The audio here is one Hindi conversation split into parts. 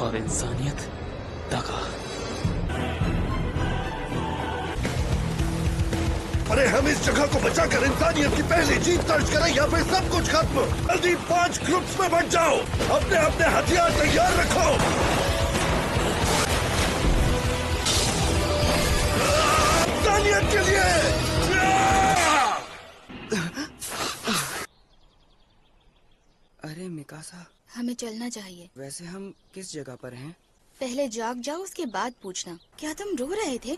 और इंसानियत दगा। अरे हम इस जगह को बचाकर इंसानियत की पहली जीत दर्ज करें या फिर सब कुछ खत्म। जल्दी 5 ग्रुप्स में बंट जाओ, अपने अपने हथियार तैयार रखो। इंसानियत के लिए। अरे मिकासा, हमें चलना चाहिए। वैसे हम किस जगह पर हैं? पहले जाग जाओ, उसके बाद पूछना। क्या तुम रो रहे थे?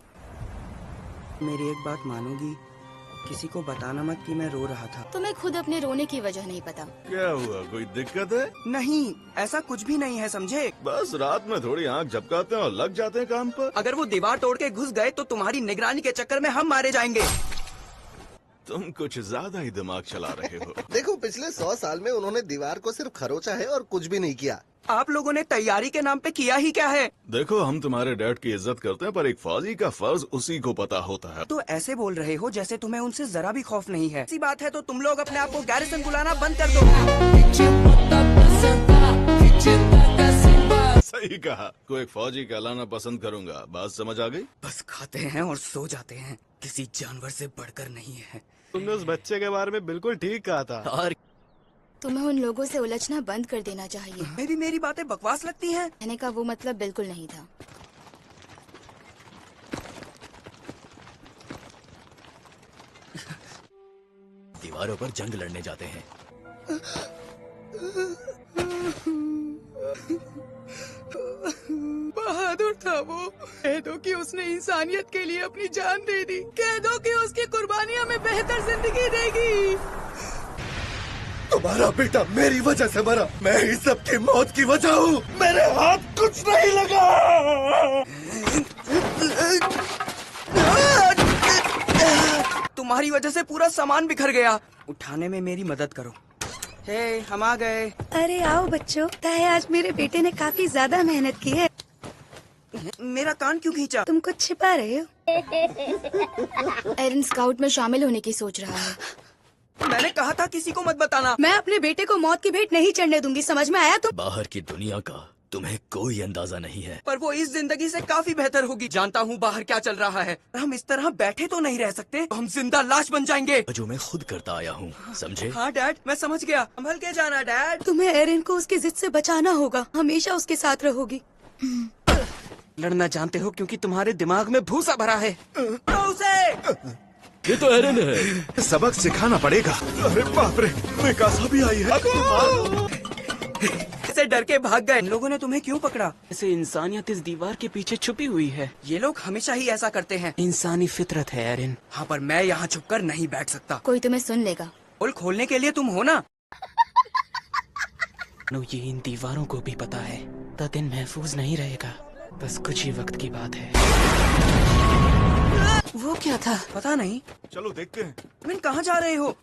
मेरी एक बात मानोगी? किसी को बताना मत कि मैं रो रहा था। तुम्हें खुद अपने रोने की वजह नहीं पता। क्या हुआ, कोई दिक्कत है? नहीं, ऐसा कुछ भी नहीं है, समझे? बस रात में थोड़ी आंख झपकाते हैं और लग जाते हैं काम पर। अगर वो दीवार तोड़ के घुस गए तो तुम्हारी निगरानी के चक्कर में हम मारे जाएंगे। तुम कुछ ज्यादा ही दिमाग चला रहे हो। देखो, पिछले 100 साल में उन्होंने दीवार को सिर्फ खरोचा है और कुछ भी नहीं किया। आप लोगों ने तैयारी के नाम पे किया ही क्या है? देखो, हम तुम्हारे डैड की इज्जत करते हैं, पर एक फौजी का फर्ज उसी को पता होता है। तो ऐसे बोल रहे हो जैसे तुम्हें उनसे जरा भी खौफ नहीं है। ऐसी बात है तो तुम लोग अपने आप को गैरिसन बुलाना बंद कर दो। सही कहा, को एक फौजी कहलाना पसंद करूंगा। बात समझ आ गई? बस खाते हैं और सो जाते हैं, किसी जानवर से बढ़कर नहीं है। तुमने उस बच्चे के बारे में बिल्कुल ठीक कहा था। और तुम्हें उन लोगों से उलझना बंद कर देना चाहिए। मैं भी मेरी बातें बकवास लगती हैं। कहने का वो मतलब बिल्कुल नहीं था। दीवारों पर जंग लड़ने जाते हैं। बहादुर था वो। कह दो कि उसने इंसानियत के लिए अपनी जान दे दी। कह दो कि उसकी कुर्बानी हमें बेहतर जिंदगी देगी। तुम्हारा बेटा मेरी वजह से मरा, मैं ही सबकी मौत की वजह हूँ। मेरे हाथ कुछ नहीं लगा। तुम्हारी वजह से पूरा सामान बिखर गया। उठाने में मेरी मदद करो। हे, हम आ गए। अरे आओ बच्चों, लगता है आज मेरे बेटे ने काफी ज्यादा मेहनत की है। मेरा कान क्यों खींचा? तुम कुछ छिपा रहे हो? एरन स्काउट में शामिल होने की सोच रहा है। मैंने कहा था किसी को मत बताना। मैं अपने बेटे को मौत की भेंट नहीं चढ़ने दूंगी, समझ में आया? तुम बाहर की दुनिया का तुम्हें कोई अंदाजा नहीं है। पर वो इस जिंदगी से काफी बेहतर होगी। जानता हूँ बाहर क्या चल रहा है। हम इस तरह बैठे तो नहीं रह सकते। हम जिंदा लाश बन जाएंगे। जो मैं खुद करता आया हूँ, समझे? हाँ डैड, मैं समझ गया। संभल के जाना डैड। तुम्हें एरन को उसकी जिद से बचाना होगा। हमेशा उसके साथ रहोगी। लड़ना जानते हो क्योंकि तुम्हारे दिमाग में भूसा भरा है। तो उसे ये तो एरन है। सबक सिखाना पड़ेगा। अरे बाप रे, मिकासा भी आई है। से डर के भाग गए। इन लोगों ने तुम्हें क्यों पकड़ा? ऐसे इंसानियत इस दीवार के पीछे छुपी हुई है। ये लोग हमेशा ही ऐसा करते हैं। इंसानी फितरत है एरन। हाँ, पर मैं यहाँ छुपकर नहीं बैठ सकता। कोई तुम्हें सुन लेगा। पोल खोलने के लिए तुम हो ना? ये इन दीवारों को भी पता है, तो दिन महफूज नहीं रहेगा। बस कुछ ही वक्त की बात है। वो क्या था? पता नहीं। चलो देखते हैं। तुम कहाँ जा रहे हो?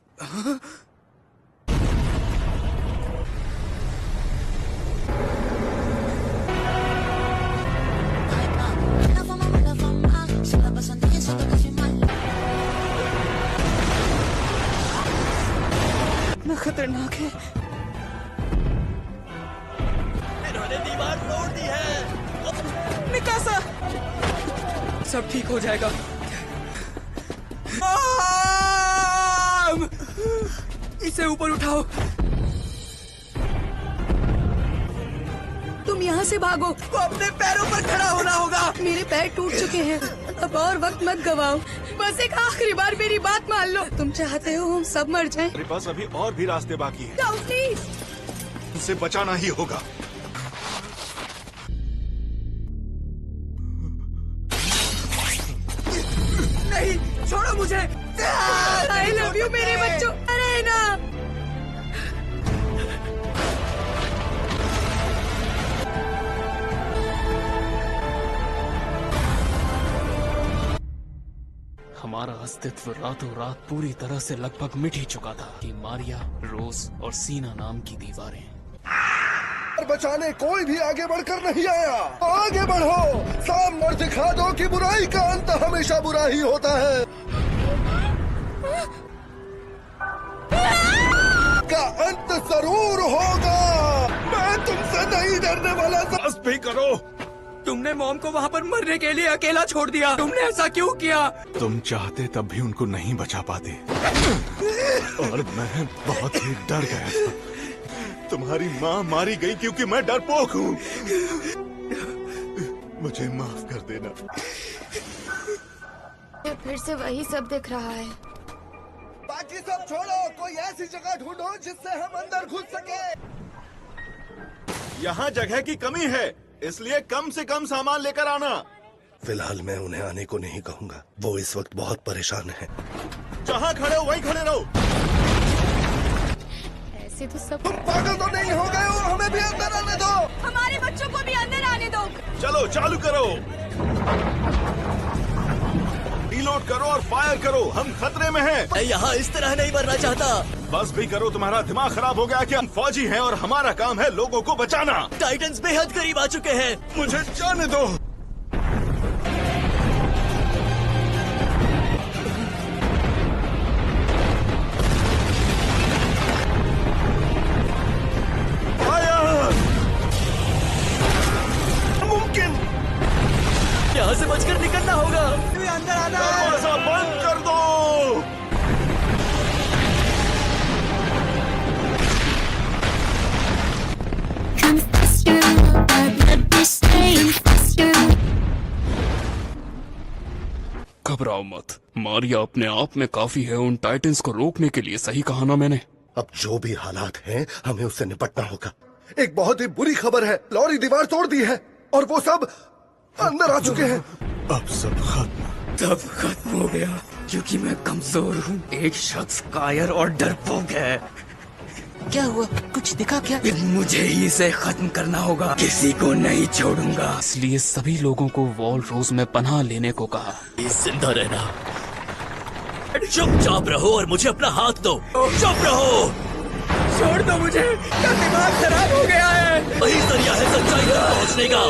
इतना खतरनाक है। इन्होंने दीवार तोड़ दी है। मिकासा, सब ठीक हो जाएगा। इसे ऊपर उठाओ। तुम यहाँ से भागो। वो अपने पैरों पर खड़ा होना होगा। मेरे पैर टूट चुके हैं, अब और वक्त मत गवाओ। बस एक आखिरी बार मेरी बात मान लो। तुम चाहते हो हम सब मर जाएं? मेरे पास अभी और भी रास्ते बाकी हैं। जाओ प्लीज। उसे बचाना ही होगा। नहीं, छोड़ो मुझे। आई लव यू मेरे बच्चों। अरे ना, हमारा अस्तित्व रातों रात पूरी तरह से लगभग मिट ही चुका था कि मारिया, रोज और सीना नाम की दीवारें। बचाने कोई भी आगे बढ़कर नहीं आया। आगे बढ़ो, सामने और दिखा दो कि बुराई का अंत हमेशा बुरा ही होता है। अंत जरूर होगा। मैं तुमसे नहीं डरने वाला। बस भी करो। तुमने मॉम को वहाँ पर मरने के लिए अकेला छोड़ दिया। तुमने ऐसा क्यों किया? तुम चाहते तब भी उनको नहीं बचा पाते और मैं बहुत ही डर गया था। तुम्हारी माँ मारी गई क्योंकि मैं डरपोक हूँ। मुझे माफ कर देना। फिर से वही सब दिख रहा है। बाकी सब छोड़ो, कोई ऐसी जगह ढूंढो जिससे हम अंदर घुस सके। यहाँ जगह की कमी है, इसलिए कम से कम सामान लेकर आना। फिलहाल मैं उन्हें आने को नहीं कहूँगा, वो इस वक्त बहुत परेशान है। जहाँ खड़े हो वहीं खड़े रहो। ऐसे तो सब तुम पागल तो नहीं हो गए हो? हमें भी अंदर आने दो। हमारे बच्चों को भी अंदर आने दो। चलो चालू करो, रीलोड करो और फायर करो। हम खतरे में हैं। मैं यहाँ इस तरह नहीं मरना चाहता। बस भी करो, तुम्हारा दिमाग खराब हो गया क्या? हम फौजी हैं और हमारा काम है लोगों को बचाना। टाइटन्स बेहद करीब आ चुके हैं। मुझे जाने दो। मुमकिन यहाँ से बचकर निकलना होगा। अंदर आना है। दरवाजा बंद कर दो। घबराओ मत, मारिया अपने आप में काफी है। उन टाइटन्स को रोकने के लिए सही कहा ना मैंने? अब जो भी हालात हैं, हमें उससे निपटना होगा। एक बहुत ही बुरी खबर है, लॉरी दीवार तोड़ दी है और वो सब अंदर आ चुके हैं। अब सब खत्म। तब खत्म हो गया क्योंकि मैं कमजोर हूँ। एक शख्स कायर और डरपोक है। क्या हुआ? कुछ दिखा क्या? मुझे ही इसे खत्म करना होगा। किसी को नहीं छोड़ूंगा। इसलिए सभी लोगों को वॉल रोज में पनाह लेने को कहा। जिंदा रहना। चुपचाप रहो और मुझे अपना हाथ दो। चुप रहो। छोड़ दो मुझे, क्या दिमाग खराब हो गया है। वही जरिया है सच्चाई तक पहुँचने का।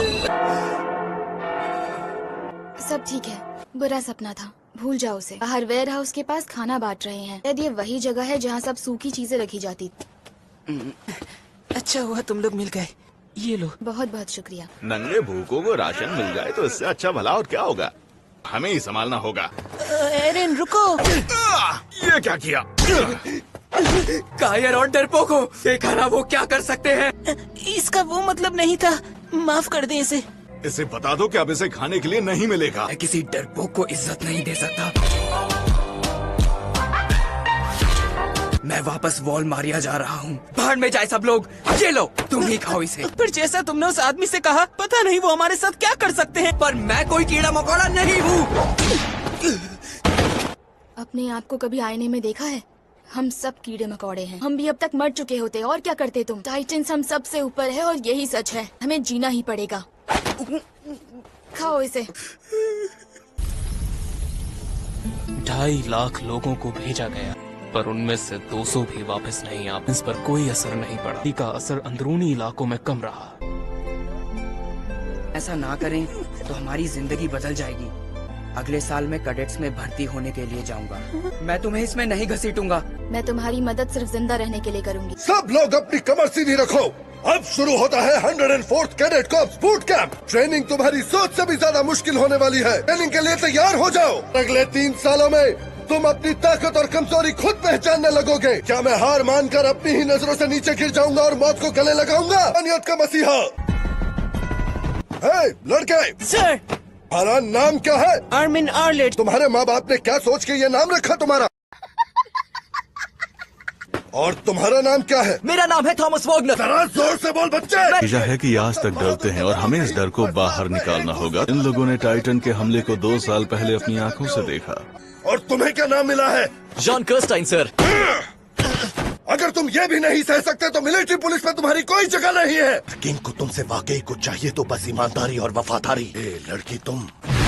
सब ठीक है, बुरा सपना था, भूल जाओ उसे। बाहर वेयर हाउस के पास खाना बांट रहे हैं। शायद ये वही जगह है जहाँ सब सूखी चीजें रखी जाती। अच्छा हुआ तुम लोग मिल गए। ये लो। बहुत बहुत शुक्रिया। नंगे भूखों को राशन मिल जाए तो इससे अच्छा भला और क्या होगा। हमें ही संभालना होगा। एरिन रुको। ये क्या किया? कायर और डरपोक हो, देखा ना वो क्या कर सकते हैं। इसका वो मतलब नहीं था, माफ कर दें इसे। इसे बता दो कि अब इसे खाने के लिए नहीं मिलेगा। मैं किसी डरपोक को इज्जत नहीं दे सकता। मैं वापस वॉल मारिया जा रहा हूँ। बाहर में जाए सब लोग। ये लो, तुम ही खाओ इसे। पर जैसा तुमने उस आदमी से कहा, पता नहीं वो हमारे साथ क्या कर सकते हैं। पर मैं कोई कीड़ा मकोड़ा नहीं हूँ। अपने आप को कभी आईने में देखा है? हम सब कीड़े मकोड़े हैं। हम भी अब तक मर चुके होते और क्या करते तुम? टाइटन्स हम सब से ऊपर है और यही सच है। हमें जीना ही पड़ेगा। खाओ इसे। 2.5 लाख लोगों को भेजा गया, पर उनमें से 200 भी वापस नहीं आ। इस पर कोई असर नहीं पड़ा। का असर अंदरूनी इलाकों में कम रहा। ऐसा ना करें तो हमारी जिंदगी बदल जाएगी। अगले साल मैं कैडेट्स में भर्ती होने के लिए जाऊंगा। मैं तुम्हें इसमें नहीं घसीटूंगा। मैं तुम्हारी मदद सिर्फ जिंदा रहने के लिए करूंगी। सब लोग अपनी कमर सीधी रखो। अब शुरू होता है 104th cadet corps boot camp. Training तुम्हारी सोच से भी ज्यादा मुश्किल होने वाली है। ट्रेनिंग के लिए तैयार हो जाओ। अगले 3 सालों में तुम अपनी ताकत और कमजोरी खुद पहचानने लगोगे। क्या मैं हार मानकर अपनी ही नजरों से नीचे गिर जाऊंगा और मौत को गले लगाऊंगा? इंसानियत का मसीहा। हे लड़के, सर। तुम्हारा नाम क्या है? आर्मिन आर्लेट। तुम्हारे माँ बाप ने क्या सोच के ये नाम रखा तुम्हारा? और तुम्हारा नाम क्या है? मेरा नाम है थॉमस वॉगनर। जरा जोर से बोल बच्चे। नतीजा है कि आज तक डरते हैं और हमें इस डर को बाहर निकालना होगा। इन लोगों ने टाइटन के हमले को 2 साल पहले अपनी आंखों से देखा। और तुम्हें क्या नाम मिला है? John Kirstein sir. अगर तुम ये भी नहीं सह सकते तो मिलिट्री पुलिस में तुम्हारी कोई जगह नहीं है। किंग को तुमसे वाकई कुछ चाहिए तो बस ईमानदारी और वफादारी। ए लड़की तुम,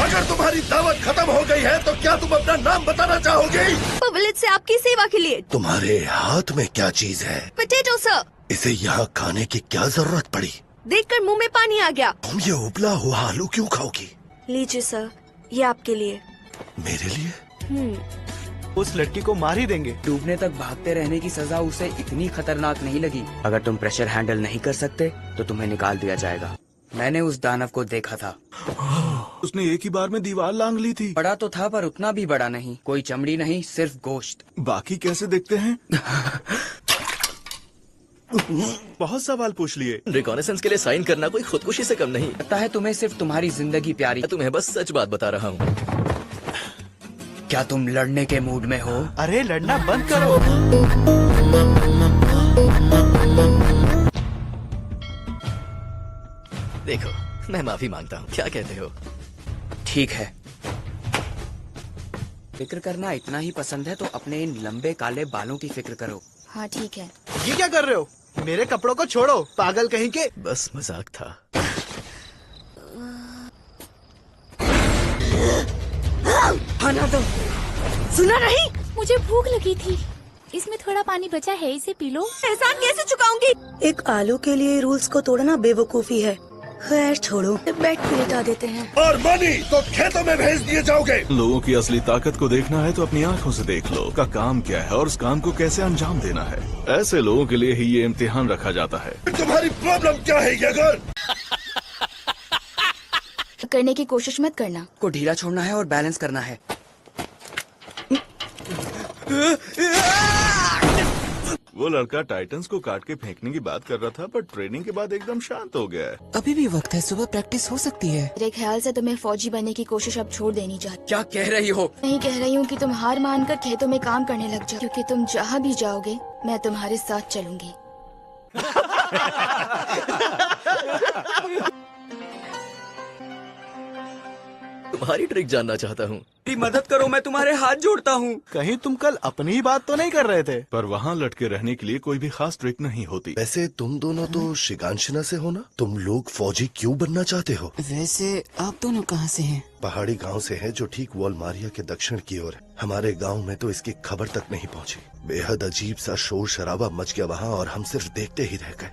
अगर तुम्हारी दावत खत्म हो गई है तो क्या तुम अपना नाम बताना चाहोगी? विलेज से आपकी सेवा के लिए। तुम्हारे हाथ में क्या चीज है? Potato sir. इसे यहाँ खाने की क्या जरूरत पड़ी? देखकर मुंह में पानी आ गया। तुम ये उबला हुआ आलू क्यों खाओगी? लीजिए सर, ये आपके लिए। मेरे लिए? उस लड़की को मार ही देंगे। डूबने तक भागते रहने की सजा उसे इतनी खतरनाक नहीं लगी। अगर तुम प्रेशर हैंडल नहीं कर सकते तो तुम्हें निकाल दिया जाएगा। मैंने उस दानव को देखा था। उसने एक ही बार में दीवार लांग ली थी। बड़ा तो था पर उतना भी बड़ा नहीं। कोई चमड़ी नहीं, सिर्फ गोश्त। बाकी कैसे दिखते हैं? बहुत सवाल पूछ लिए। रिकॉनेसेंस के लिए साइन करना कोई खुदकुशी से कम नहीं। लगता है तुम्हें सिर्फ तुम्हारी जिंदगी प्यारी। मैं तुम्हें बस सच बात बता रहा हूँ। क्या तुम लड़ने के मूड में हो? अरे लड़ना बंद करो। देखो, मैं माफी मांगता हूँ। क्या कहते हो? ठीक है। फिक्र करना इतना ही पसंद है तो अपने इन लंबे काले बालों की फिक्र करो। हाँ ठीक है। ये क्या कर रहे हो? मेरे कपड़ों को छोड़ो, पागल कहीं के। बस मजाक था। खाना दो। सुना नहीं? मुझे भूख लगी थी। इसमें थोड़ा पानी बचा है, इसे पी लो। एहसान कैसे चुकाऊंगी? एक आलू के लिए रूल्स को तोड़ना बेवकूफी है। खैर छोड़ो, बेड पे लेटा देते हैं। और मनी तो खेतों में भेज दिए जाओगे। लोगों की असली ताकत को देखना है तो अपनी आंखों से देख लो का काम क्या है और उस काम को कैसे अंजाम देना है। ऐसे लोगों के लिए ही ये इम्तिहान रखा जाता है। तुम्हारी प्रॉब्लम क्या है येगर? करने की कोशिश मत करना। को ढीला छोड़ना है और बैलेंस करना है। वो लड़का टाइटन्स को काट के फेंकने की बात कर रहा था पर ट्रेनिंग के बाद एकदम शांत हो गया है। अभी भी वक्त है, सुबह प्रैक्टिस हो सकती है। मेरे ख्याल से तुम्हें फौजी बनने की कोशिश अब छोड़ देनी चाहिए। क्या कह रही हो? नहीं कह रही हूँ कि तुम हार मानकर खेतों में काम करने लग जाओ, क्योंकि तुम जहाँ भी जाओगे मैं तुम्हारे साथ चलूंगी। तुम्हारी ट्रिक जानना चाहता हूँ। मेरी मदद करो, मैं तुम्हारे हाथ जोड़ता हूँ। कहीं तुम कल अपनी ही बात तो नहीं कर रहे थे? पर वहाँ लटके रहने के लिए कोई भी खास ट्रिक नहीं होती। वैसे तुम दोनों तो शिगांशना से हो ना? तुम लोग फौजी क्यों बनना चाहते हो? वैसे आप दोनों कहाँ से हैं? पहाड़ी गांव से है जो ठीक वॉलमारिया के दक्षिण की ओर है। हमारे गांव में तो इसकी खबर तक नहीं पहुंची। बेहद अजीब सा शोर शराबा मच गया वहाँ और हम सिर्फ देखते ही रह गए।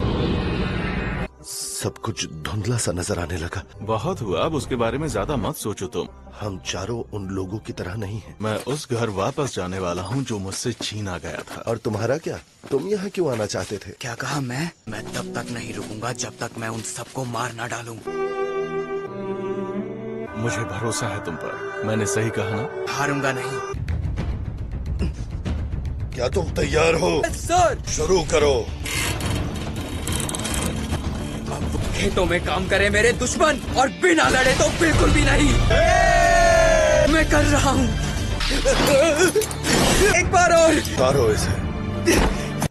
सब कुछ धुंधला सा नजर आने लगा। बहुत हुआ, अब उसके बारे में ज्यादा मत सोचो तुम। हम चारों उन लोगों की तरह नहीं हैं। मैं उस घर वापस जाने वाला हूँ जो मुझसे छीना गया था। और तुम्हारा क्या? तुम यहाँ क्यों आना चाहते थे? क्या कहा? मैं तब तक नहीं रुकूंगा जब तक मैं उन सबको मार ना डालूं। मुझे भरोसा है तुम पर। मैंने सही कहा ना? हारूंगा नहीं। क्या तुम तैयार हो? सर, शुरू करो। खेतों में काम करे मेरे दुश्मन और बिना लड़े तो बिल्कुल भी नहीं। मैं कर रहा हूँ। एक बार और। उतारो इसे।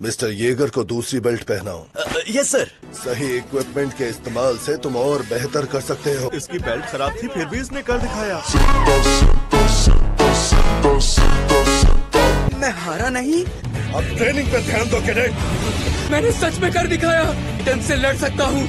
मिस्टर येगर को दूसरी बेल्ट पहनाओ। Yes sir. सही इक्विपमेंट के इस्तेमाल से तुम और बेहतर कर सकते हो। इसकी बेल्ट खराब थी फिर भी इसने कर दिखाया। मैं हारा नहीं। अब ट्रेनिंग पे ध्यान दो कैडेट। मैंने सच में कर दिखाया। टाइटन से लड़ सकता हूँ।